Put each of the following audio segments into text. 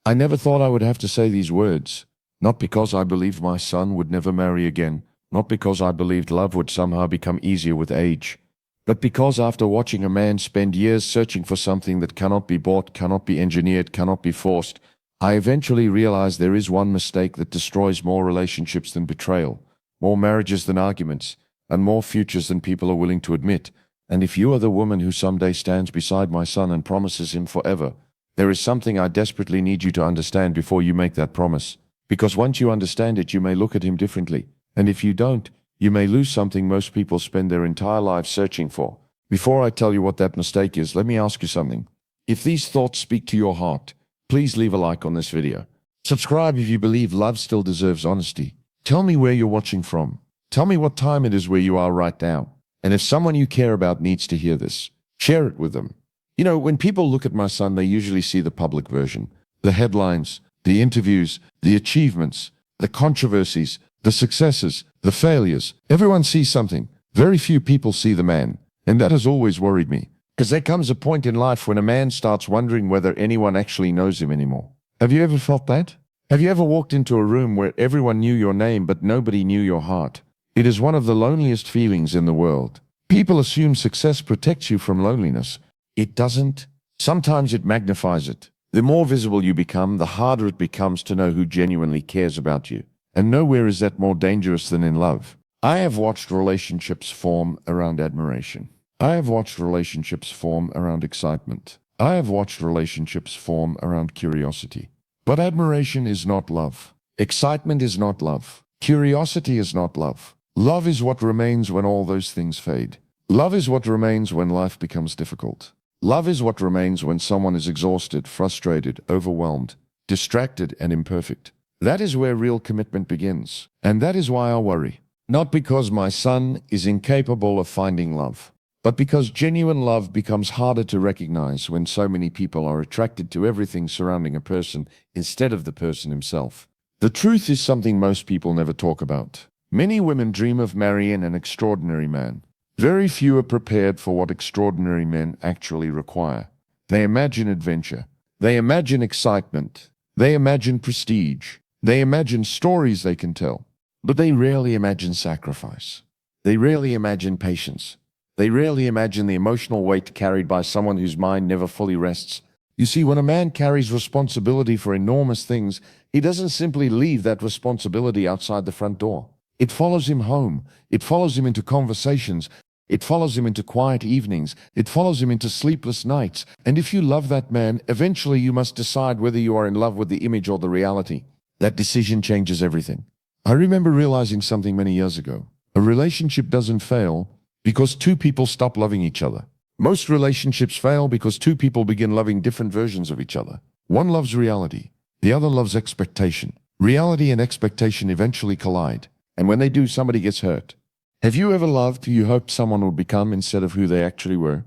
I never thought I would have to say these words. Not because I believed my son would never marry again, not because I believed love would somehow become easier with age, but because after watching a man spend years searching for something that cannot be bought, cannot be engineered, cannot be forced, I eventually realized there is one mistake that destroys more relationships than betrayal, more marriages than arguments, and more futures than people are willing to admit. And if you are the woman who someday stands beside my son and promises him forever, there is something I desperately need you to understand before you make that promise. Because once you understand it, you may look at him differently. And if you don't, you may lose something most people spend their entire lives searching for. Before I tell you what that mistake is, let me ask you something. If these thoughts speak to your heart, please leave a like on this video. Subscribe if you believe love still deserves honesty. Tell me where you're watching from. Tell me what time it is where you are right now. And if someone you care about needs to hear this, share it with them. You know, when people look at my son, they usually see the public version, the headlines, the interviews, the achievements, the controversies, the successes, the failures. Everyone sees something. Very few people see the man. And that has always worried me. Because there comes a point in life when a man starts wondering whether anyone actually knows him anymore. Have you ever felt that? Have you ever walked into a room where everyone knew your name but nobody knew your heart? It is one of the loneliest feelings in the world. People assume success protects you from loneliness. It doesn't. Sometimes it magnifies it. The more visible you become, the harder it becomes to know who genuinely cares about you. And nowhere is that more dangerous than in love. I have watched relationships form around admiration. I have watched relationships form around excitement. I have watched relationships form around curiosity. But admiration is not love. Excitement is not love. Curiosity is not love. Love is what remains when all those things fade. Love is what remains when life becomes difficult. Love is what remains when someone is exhausted, frustrated, overwhelmed, distracted, and imperfect. That is where real commitment begins. And that is why I worry. Not because my son is incapable of finding love, but because genuine love becomes harder to recognize when so many people are attracted to everything surrounding a person instead of the person himself. The truth is something most people never talk about. Many women dream of marrying an extraordinary man. Very few are prepared for what extraordinary men actually require. They imagine adventure. They imagine excitement. They imagine prestige. They imagine stories they can tell. But they rarely imagine sacrifice. They rarely imagine patience. They rarely imagine the emotional weight carried by someone whose mind never fully rests. You see, when a man carries responsibility for enormous things, he doesn't simply leave that responsibility outside the front door. It follows him home. It follows him into conversations. It follows him into quiet evenings. It follows him into sleepless nights. And if you love that man, eventually you must decide whether you are in love with the image or the reality. That decision changes everything. I remember realizing something many years ago. A relationship doesn't fail because two people stop loving each other. Most relationships fail because two people begin loving different versions of each other. One loves reality. The other loves expectation. Reality and expectation eventually collide. And when they do, somebody gets hurt. Have you ever loved who you hoped someone would become instead of who they actually were?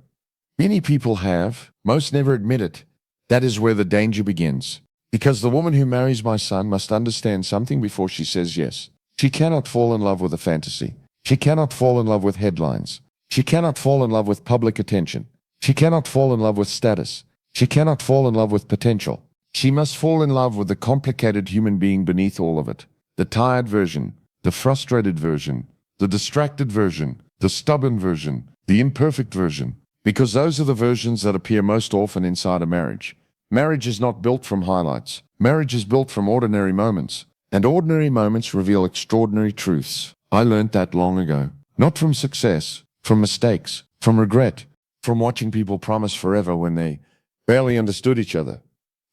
Many people have. Most never admit it. That is where the danger begins. Because the woman who marries my son must understand something before she says yes. She cannot fall in love with a fantasy. She cannot fall in love with headlines. She cannot fall in love with public attention. She cannot fall in love with status. She cannot fall in love with potential. She must fall in love with the complicated human being beneath all of it. The tired version, the frustrated version, the distracted version, the stubborn version, the imperfect version. Because those are the versions that appear most often inside a marriage. Marriage is not built from highlights. Marriage is built from ordinary moments. And ordinary moments reveal extraordinary truths. I learned that long ago. Not from success, from mistakes, from regret, from watching people promise forever when they barely understood each other,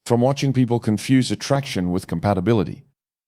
from watching people confuse attraction with compatibility,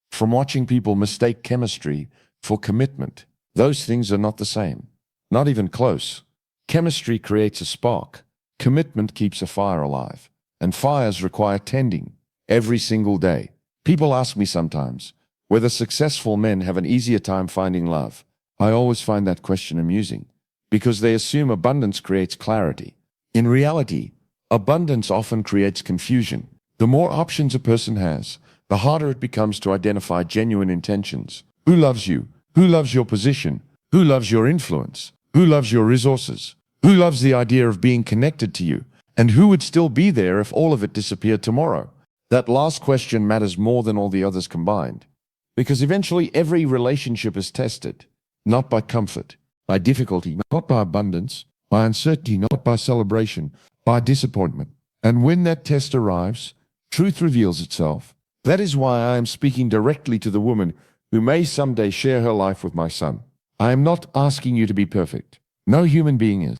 from watching people mistake chemistry for commitment. Those things are not the same. Not even close. Chemistry creates a spark. Commitment keeps a fire alive. And fires require tending every single day. People ask me sometimes whether successful men have an easier time finding love. I always find that question amusing because they assume abundance creates clarity. In reality, abundance often creates confusion. The more options a person has, the harder it becomes to identify genuine intentions. Who loves you? Who loves your position? Who loves your influence? Who loves your resources? Who loves the idea of being connected to you? And who would still be there if all of it disappeared tomorrow? That last question matters more than all the others combined. Because eventually every relationship is tested, not by comfort, by difficulty, not by abundance, by uncertainty, not by celebration, by disappointment. And when that test arrives, truth reveals itself. That is why I am speaking directly to the woman who may someday share her life with my son. I am not asking you to be perfect. No human being is.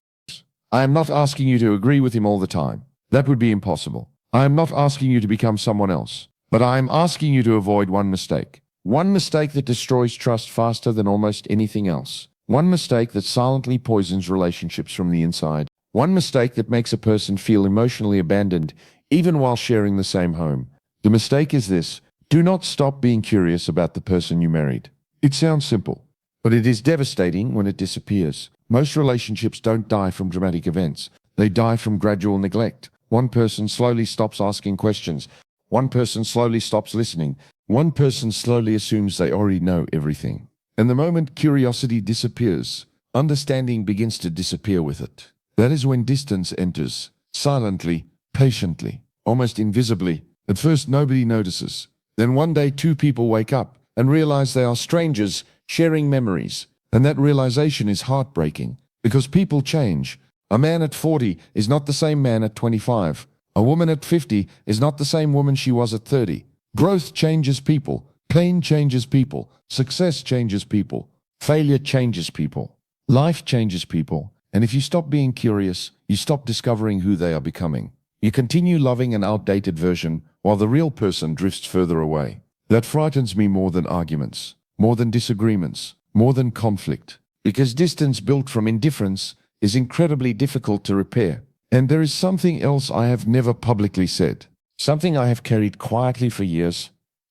I am not asking you to agree with him all the time. That would be impossible. I am not asking you to become someone else. But I am asking you to avoid one mistake. One mistake that destroys trust faster than almost anything else. One mistake that silently poisons relationships from the inside. One mistake that makes a person feel emotionally abandoned even while sharing the same home. The mistake is this: do not stop being curious about the person you married. It sounds simple, but it is devastating when it disappears. Most relationships don't die from dramatic events. They die from gradual neglect. One person slowly stops asking questions. One person slowly stops listening. One person slowly assumes they already know everything. And the moment curiosity disappears, understanding begins to disappear with it. That is when distance enters, silently, patiently, almost invisibly. At first nobody notices. Then one day two people wake up and realize they are strangers sharing memories. And that realization is heartbreaking, because people change. A man at 40 is not the same man at 25. A woman at 50 is not the same woman she was at 30. Growth changes people. Pain changes people. Success changes people. Failure changes people. Life changes people. And if you stop being curious, you stop discovering who they are becoming. You continue loving an outdated version while the real person drifts further away. That frightens me more than arguments, more than disagreements, more than conflict. Because distance built from indifference is incredibly difficult to repair. And there is something else I have never publicly said. Something I have carried quietly for years.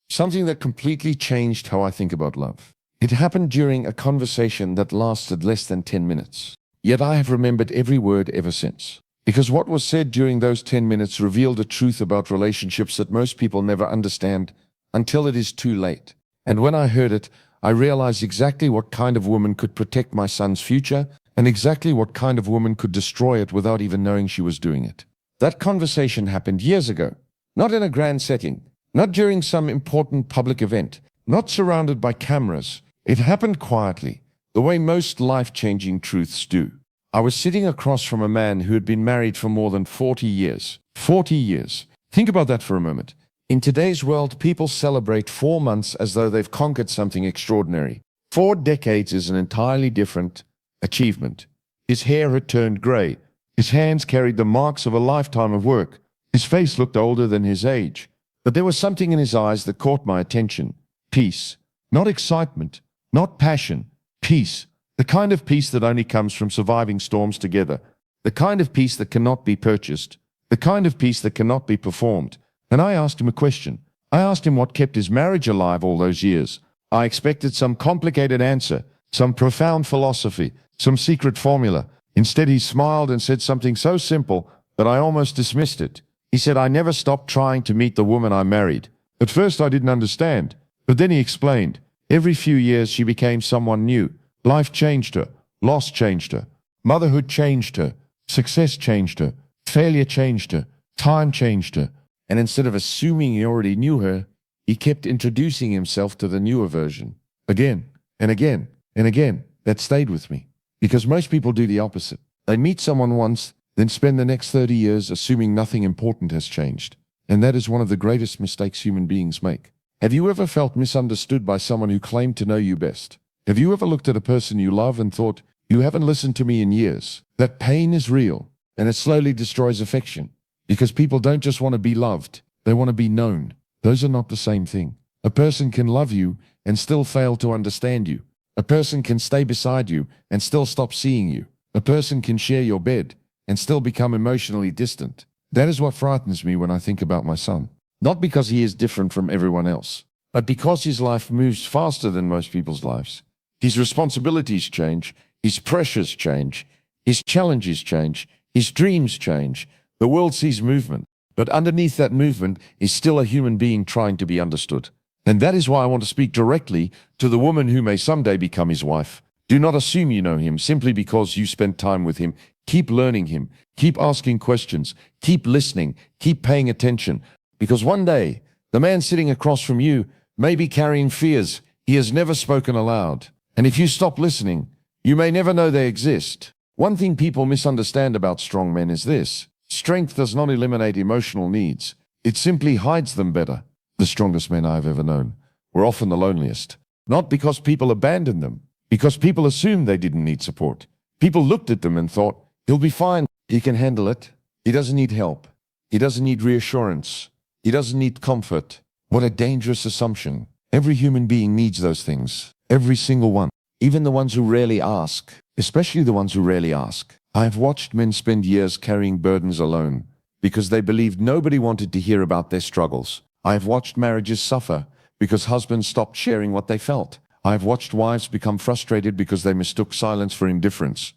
Something that completely changed how I think about love. It happened during a conversation that lasted less than 10 minutes. Yet I have remembered every word ever since. Because what was said during those 10 minutes revealed a truth about relationships that most people never understand until it is too late. And when I heard it, I realized exactly what kind of woman could protect my son's future and exactly what kind of woman could destroy it without even knowing she was doing it. That conversation happened years ago, not in a grand setting, not during some important public event, not surrounded by cameras. It happened quietly, the way most life-changing truths do. I was sitting across from a man who had been married for more than 40 years. 40 years. Think about that for a moment. In today's world, people celebrate 4 months as though they've conquered something extraordinary. 4 decades is an entirely different achievement. His hair had turned grey. His hands carried the marks of a lifetime of work. His face looked older than his age. But there was something in his eyes that caught my attention. Peace. Not excitement. Not passion. Peace. The kind of peace that only comes from surviving storms together. The kind of peace that cannot be purchased. The kind of peace that cannot be performed. And I asked him a question. I asked him what kept his marriage alive all those years. I expected some complicated answer, some profound philosophy, some secret formula. Instead, he smiled and said something so simple that I almost dismissed it. He said, "I never stopped trying to meet the woman I married. At first, I didn't understand. But then he explained. Every few years, she became someone new. Life changed her. Loss changed her. Motherhood changed her. Success changed her. Failure changed her. Time changed her. And instead of assuming he already knew her, he kept introducing himself to the newer version. Again, and again, and again. That stayed with me. Because most people do the opposite. They meet someone once, then spend the next 30 years assuming nothing important has changed. And that is one of the greatest mistakes human beings make. Have you ever felt misunderstood by someone who claimed to know you best? Have you ever looked at a person you love and thought, "You haven't listened to me in years"? That pain is real, and it slowly destroys affection. Because people don't just want to be loved, they want to be known. Those are not the same thing. A person can love you and still fail to understand you. A person can stay beside you and still stop seeing you. A person can share your bed and still become emotionally distant. That is what frightens me when I think about my son. Not because he is different from everyone else, but because his life moves faster than most people's lives. His responsibilities change, his pressures change, his challenges change, his dreams change. The world sees movement, but underneath that movement is still a human being trying to be understood. And that is why I want to speak directly to the woman who may someday become his wife. Do not assume you know him simply because you spent time with him. Keep learning him. Keep asking questions. Keep listening. Keep paying attention. Because one day, the man sitting across from you may be carrying fears he has never spoken aloud. And if you stop listening, you may never know they exist. One thing people misunderstand about strong men is this: strength does not eliminate emotional needs. It simply hides them better. The strongest men I've ever known were often the loneliest. Not because people abandoned them, because people assumed they didn't need support. People looked at them and thought, he'll be fine. He can handle it. He doesn't need help. He doesn't need reassurance. He doesn't need comfort. What a dangerous assumption. Every human being needs those things. Every single one. Even the ones who rarely ask. Especially the ones who rarely ask. I have watched men spend years carrying burdens alone because they believed nobody wanted to hear about their struggles. I have watched marriages suffer because husbands stopped sharing what they felt. I have watched wives become frustrated because they mistook silence for indifference.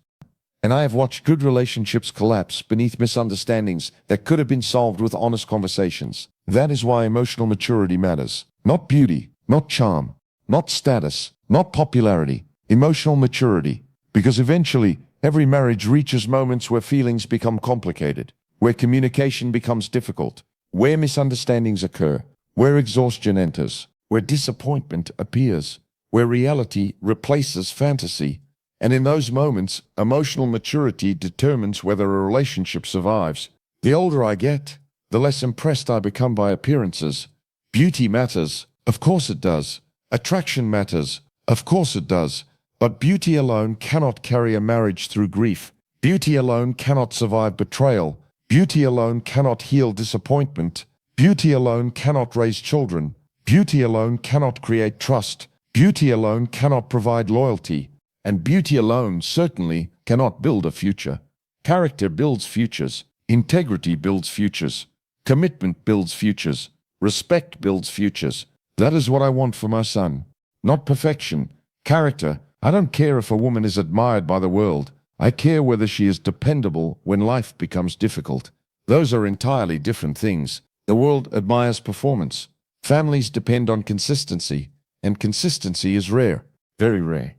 And I have watched good relationships collapse beneath misunderstandings that could have been solved with honest conversations. That is why emotional maturity matters. Not beauty, not charm, not status, not popularity. Emotional maturity. Because eventually, every marriage reaches moments where feelings become complicated, where communication becomes difficult, where misunderstandings occur, where exhaustion enters, where disappointment appears, where reality replaces fantasy. And in those moments, emotional maturity determines whether a relationship survives. The older I get, the less impressed I become by appearances. Beauty matters. Of course it does. Attraction matters. Of course it does. But beauty alone cannot carry a marriage through grief. Beauty alone cannot survive betrayal. Beauty alone cannot heal disappointment. Beauty alone cannot raise children. Beauty alone cannot create trust. Beauty alone cannot provide loyalty. And beauty alone certainly cannot build a future. Character builds futures. Integrity builds futures. Commitment builds futures. Respect builds futures. That is what I want for my son. Not perfection. Character. I don't care if a woman is admired by the world. I care whether she is dependable when life becomes difficult. Those are entirely different things. The world admires performance. Families depend on consistency. And consistency is rare. Very rare.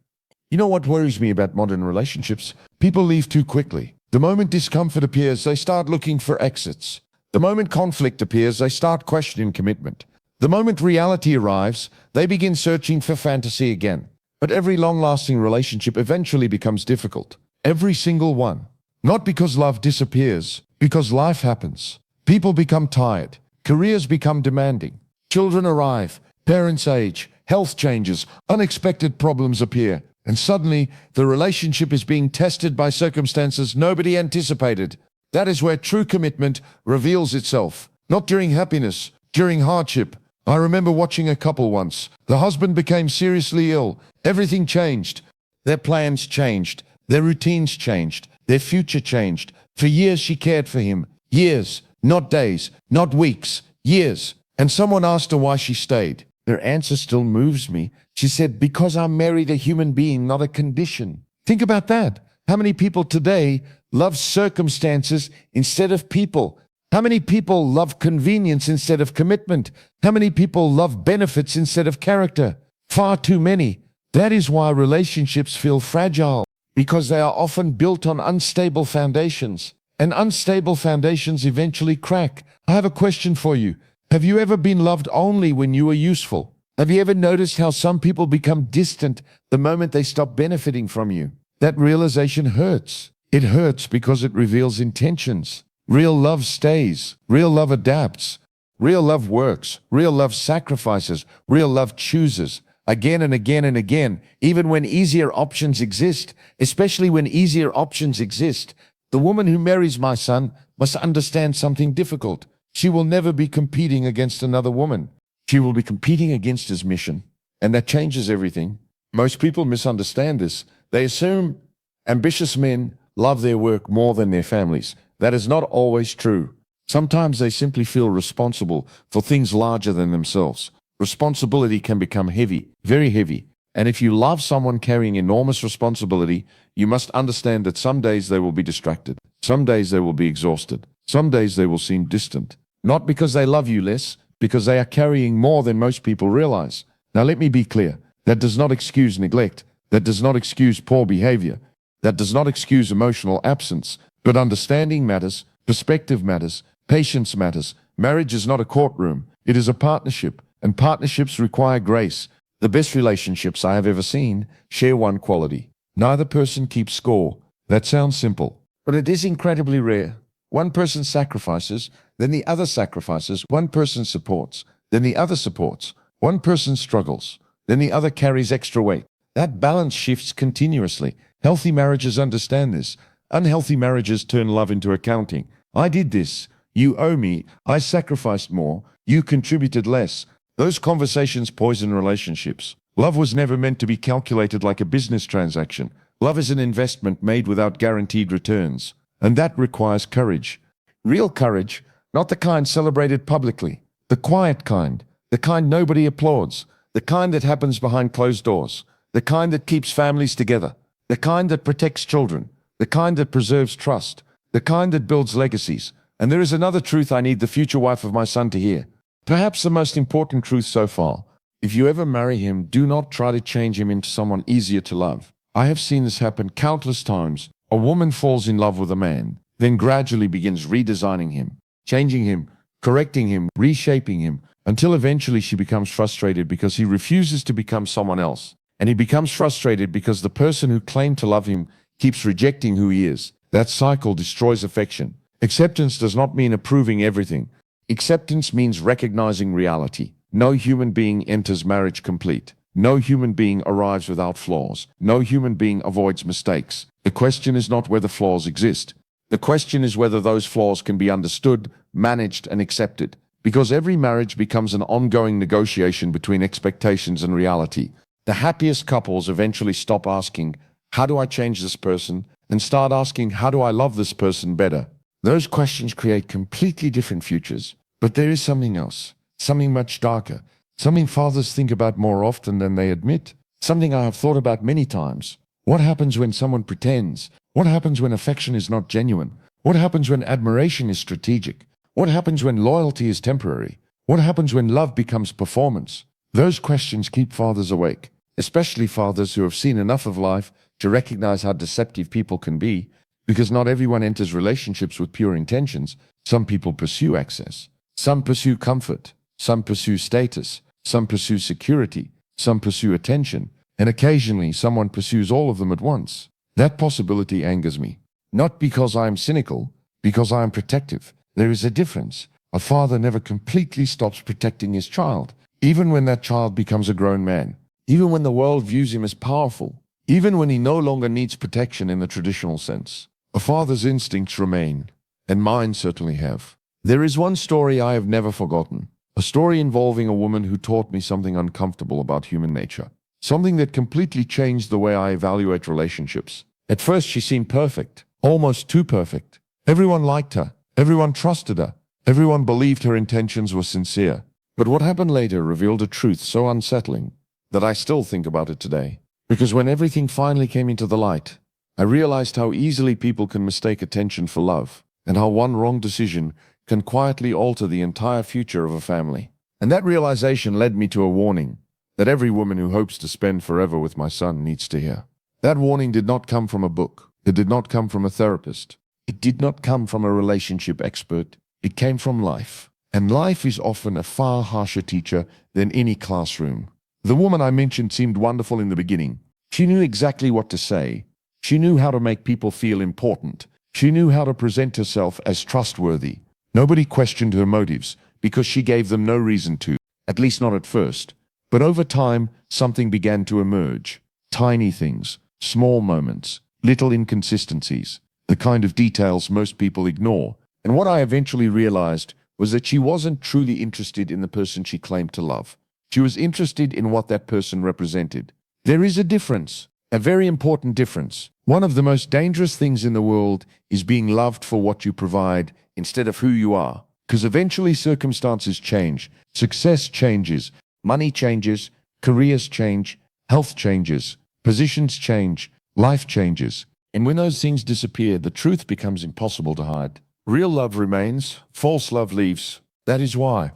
You know what worries me about modern relationships? People leave too quickly. The moment discomfort appears, they start looking for exits. The moment conflict appears, they start questioning commitment. The moment reality arrives, they begin searching for fantasy again. But every long-lasting relationship eventually becomes difficult. Every single one. Not because love disappears, because life happens. People become tired. Careers become demanding. Children arrive. Parents age. Health changes. Unexpected problems appear. And suddenly, the relationship is being tested by circumstances nobody anticipated. That is where true commitment reveals itself. Not during happiness, during hardship. I remember watching a couple once. The husband became seriously ill. Everything changed. Their plans changed. Their routines changed. Their future changed. For years she cared for him. Years. Not days. Not weeks. Years. And someone asked her why she stayed. Her answer still moves me. She said, because I married a human being, not a condition. Think about that. How many people today love circumstances instead of people? How many people love convenience instead of commitment? How many people love benefits instead of character? Far too many. That is why relationships feel fragile, because they are often built on unstable foundations. And unstable foundations eventually crack. I have a question for you. Have you ever been loved only when you were useful? Have you ever noticed how some people become distant the moment they stop benefiting from you? That realization hurts. It hurts because it reveals intentions. Real love stays. Real love adapts. Real love works. Real love sacrifices. Real love chooses. Again and again and again, even when easier options exist, especially when easier options exist. The woman who marries my son must understand something difficult. She will never be competing against another woman. She will be competing against his mission. And that changes everything. Most people misunderstand this. They assume ambitious men love their work more than their families. That is not always true. Sometimes they simply feel responsible for things larger than themselves. Responsibility can become heavy, very heavy. And if you love someone carrying enormous responsibility, you must understand that some days they will be distracted. Some days they will be exhausted. Some days they will seem distant. Not because they love you less, because they are carrying more than most people realize. Now let me be clear. That does not excuse neglect. That does not excuse poor behavior. That does not excuse emotional absence. But understanding matters, perspective matters, patience matters, Marriage is not a courtroom. It is a partnership, and partnerships require grace. The best relationships I have ever seen share one quality. Neither person keeps score. That sounds simple, but it is incredibly rare. One person sacrifices, then the other sacrifices. One person supports, then the other supports. One person struggles, then the other carries extra weight. That balance shifts continuously. Healthy marriages understand this. Unhealthy marriages turn love into accounting. I did this. You owe me. I sacrificed more. You contributed less. Those conversations poison relationships. Love was never meant to be calculated like a business transaction. Love is an investment made without guaranteed returns. And that requires courage. Real courage, not the kind celebrated publicly. The quiet kind. The kind nobody applauds. The kind that happens behind closed doors. The kind that keeps families together. The kind that protects children. The kind that preserves trust. The kind that builds legacies. And there is another truth I need the future wife of my son to hear. Perhaps the most important truth so far. If you ever marry him, do not try to change him into someone easier to love. I have seen this happen countless times. A woman falls in love with a man, then gradually begins redesigning him, changing him, correcting him, reshaping him, until eventually she becomes frustrated because he refuses to become someone else. And he becomes frustrated because the person who claimed to love him keeps rejecting who he is. That cycle destroys affection. Acceptance does not mean approving everything. Acceptance means recognizing reality. No human being enters marriage complete. No human being arrives without flaws. No human being avoids mistakes. The question is not whether flaws exist. The question is whether those flaws can be understood, managed, and accepted. Because every marriage becomes an ongoing negotiation between expectations and reality. The happiest couples eventually stop asking, how do I change this person? And start asking, how do I love this person better? Those questions create completely different futures. But there is something else, something much darker, something fathers think about more often than they admit, something I have thought about many times. What happens when someone pretends? What happens when affection is not genuine? What happens when admiration is strategic? What happens when loyalty is temporary? What happens when love becomes performance? Those questions keep fathers awake, especially fathers who have seen enough of life to recognize how deceptive people can be. Because not everyone enters relationships with pure intentions. Some people pursue access. Some pursue comfort. Some pursue status. Some pursue security. Some pursue attention. And occasionally someone pursues all of them at once. That possibility angers me. Not because I am cynical, because I am protective. There is a difference. A father never completely stops protecting his child, even when that child becomes a grown man. Even when the world views him as powerful. Even when he no longer needs protection in the traditional sense. A father's instincts remain, and mine certainly have. There is one story I have never forgotten. A story involving a woman who taught me something uncomfortable about human nature. Something that completely changed the way I evaluate relationships. At first she seemed perfect, almost too perfect. Everyone liked her. Everyone trusted her. Everyone believed her intentions were sincere. But what happened later revealed a truth so unsettling that I still think about it today. Because when everything finally came into the light, I realized how easily people can mistake attention for love, and how one wrong decision can quietly alter the entire future of a family. And that realization led me to a warning that every woman who hopes to spend forever with my son needs to hear. That warning did not come from a book. It did not come from a therapist. It did not come from a relationship expert. It came from life. And life is often a far harsher teacher than any classroom. The woman I mentioned seemed wonderful in the beginning. She knew exactly what to say. She knew how to make people feel important. She knew how to present herself as trustworthy. Nobody questioned her motives because she gave them no reason to, at least not at first. But over time, something began to emerge. Tiny things, small moments, little inconsistencies, the kind of details most people ignore. And what I eventually realized was that she wasn't truly interested in the person she claimed to love. She was interested in what that person represented. There is a difference, a very important difference. One of the most dangerous things in the world is being loved for what you provide instead of who you are. Because eventually circumstances change, success changes, money changes, careers change, health changes, positions change, life changes. And when those things disappear, the truth becomes impossible to hide. Real love remains, false love leaves. That is why,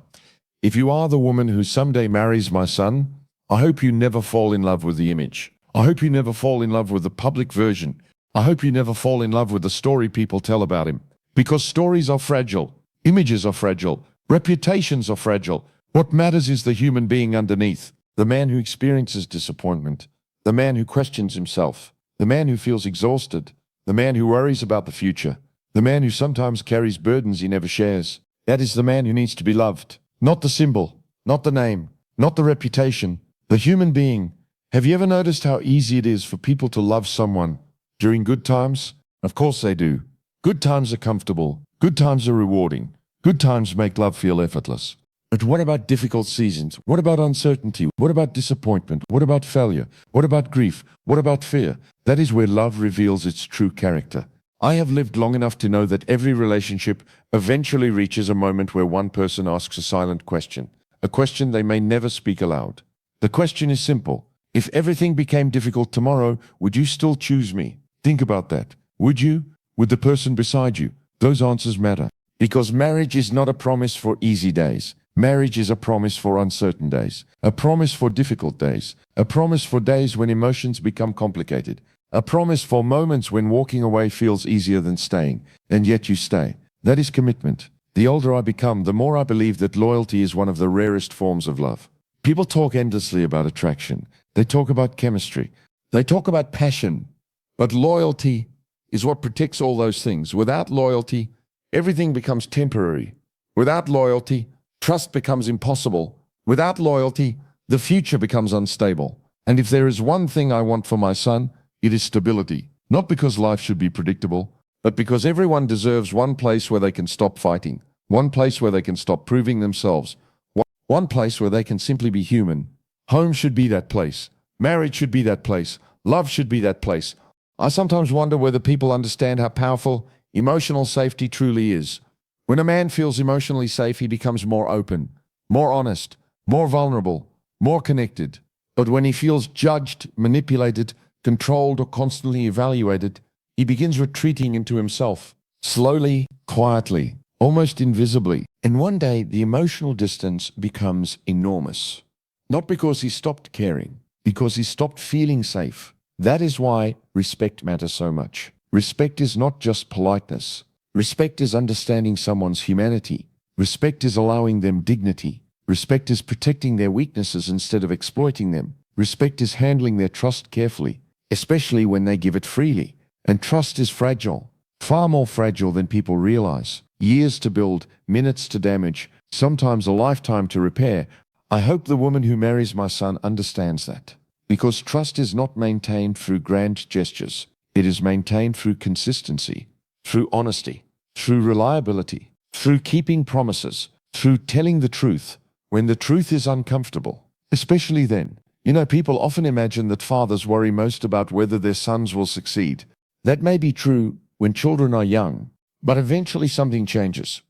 if you are the woman who someday marries my son, I hope you never fall in love with the image. I hope you never fall in love with the public version. I hope you never fall in love with the story people tell about him. Because stories are fragile, images are fragile, Reputations are fragile. What matters is the human being underneath, the man who experiences disappointment, the man who questions himself, the man who feels exhausted, the man who worries about the future, the man who sometimes carries burdens he never shares. That is the man who needs to be loved. Not the symbol, not the name, not the reputation, the human being. Have you ever noticed how easy it is for people to love someone during good times? Of course they do. Good times are comfortable. Good times are rewarding. Good times make love feel effortless. But what about difficult seasons? What about uncertainty? What about disappointment? What about failure? What about grief? What about fear? That is where love reveals its true character. I have lived long enough to know that every relationship eventually reaches a moment where one person asks a silent question, a question they may never speak aloud. The question is simple. If everything became difficult tomorrow, would you still choose me? Think about that. Would you? Would the person beside you? Those answers matter. Because marriage is not a promise for easy days. Marriage is a promise for uncertain days. A promise for difficult days. A promise for days when emotions become complicated. A promise for moments when walking away feels easier than staying, and yet you stay. That is commitment. The older I become, the more I believe that loyalty is one of the rarest forms of love. People talk endlessly about attraction. They talk about chemistry. They talk about passion. But loyalty is what protects all those things. Without loyalty, everything becomes temporary. Without loyalty, trust becomes impossible. Without loyalty, the future becomes unstable. And if there is one thing I want for my son, it is stability. Not because life should be predictable, but because everyone deserves one place where they can stop fighting. One place where they can stop proving themselves. One place where they can simply be human. Home should be that place. Marriage should be that place. Love should be that place. I sometimes wonder whether people understand how powerful emotional safety truly is. When a man feels emotionally safe, he becomes more open, more honest, more vulnerable, more connected. But when he feels judged, manipulated, controlled, or constantly evaluated, he begins retreating into himself, slowly, quietly, almost invisibly. And one day, the emotional distance becomes enormous. Not because he stopped caring, because he stopped feeling safe. That is why respect matters so much. Respect is not just politeness. Respect is understanding someone's humanity. Respect is allowing them dignity. Respect is protecting their weaknesses instead of exploiting them. Respect is handling their trust carefully, especially when they give it freely. And trust is fragile, far more fragile than people realize. Years to build, minutes to damage, sometimes a lifetime to repair. I hope the woman who marries my son understands that. Because trust is not maintained through grand gestures. It is maintained through consistency, through honesty, through reliability, through keeping promises, through telling the truth when the truth is uncomfortable. Especially then. You know, people often imagine that fathers worry most about whether their sons will succeed. That may be true when children are young, but eventually something changes.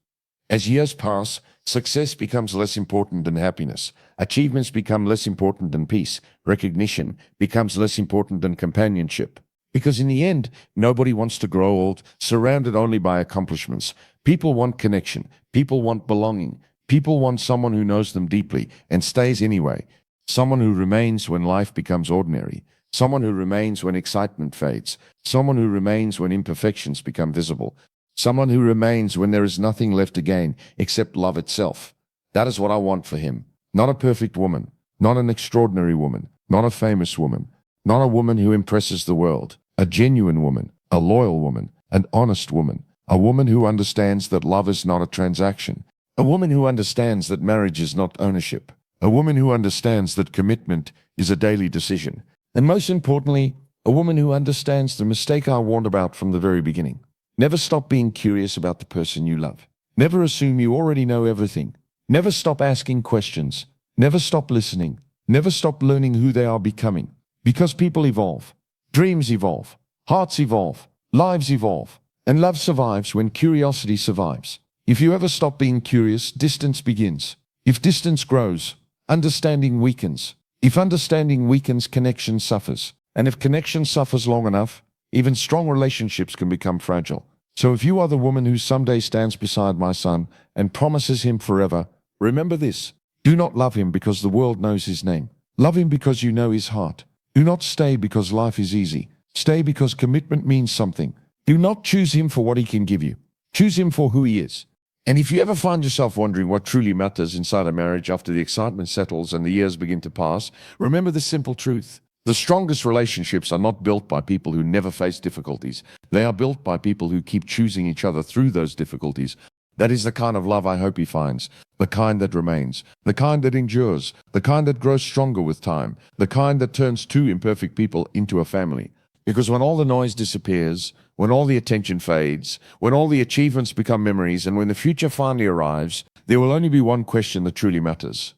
As years pass, success becomes less important than happiness. Achievements become less important than peace. Recognition becomes less important than companionship. Because in the end, nobody wants to grow old, surrounded only by accomplishments. People want connection. People want belonging. People want someone who knows them deeply and stays anyway. Someone who remains when life becomes ordinary. Someone who remains when excitement fades. Someone who remains when imperfections become visible. Someone who remains when there is nothing left to gain except love itself. That is what I want for him. Not a perfect woman. Not an extraordinary woman. Not a famous woman. Not a woman who impresses the world. A genuine woman. A loyal woman. An honest woman. A woman who understands that love is not a transaction. A woman who understands that marriage is not ownership. A woman who understands that commitment is a daily decision. And most importantly, a woman who understands the mistake I warned about from the very beginning. Never stop being curious about the person you love. Never assume you already know everything. Never stop asking questions. Never stop listening. Never stop learning who they are becoming. Because people evolve. Dreams evolve. Hearts evolve. Lives evolve. And love survives when curiosity survives. If you ever stop being curious, distance begins. If distance grows, understanding weakens. If understanding weakens, connection suffers. And if connection suffers long enough, even strong relationships can become fragile. So if you are the woman who someday stands beside my son and promises him forever, remember this. Do not love him because the world knows his name. Love him because you know his heart. Do not stay because life is easy. Stay because commitment means something. Do not choose him for what he can give you. Choose him for who he is. And if you ever find yourself wondering what truly matters inside a marriage after the excitement settles and the years begin to pass, remember this simple truth. The strongest relationships are not built by people who never face difficulties. They are built by people who keep choosing each other through those difficulties. That is the kind of love I hope he finds, the kind that remains, the kind that endures, the kind that grows stronger with time, the kind that turns two imperfect people into a family. Because when all the noise disappears, when all the attention fades, when all the achievements become memories, and when the future finally arrives, there will only be one question that truly matters.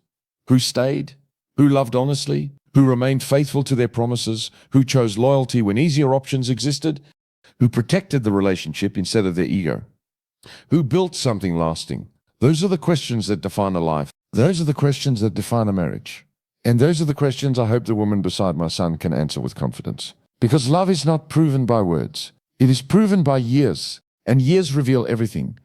Who stayed? Who loved honestly? Who remained faithful to their promises? Who chose loyalty when easier options existed? Who protected the relationship instead of their ego? Who built something lasting? Those are the questions that define a life. Those are the questions that define a marriage. And those are the questions I hope the woman beside my son can answer with confidence. Because love is not proven by words. It is proven by years. And years reveal everything.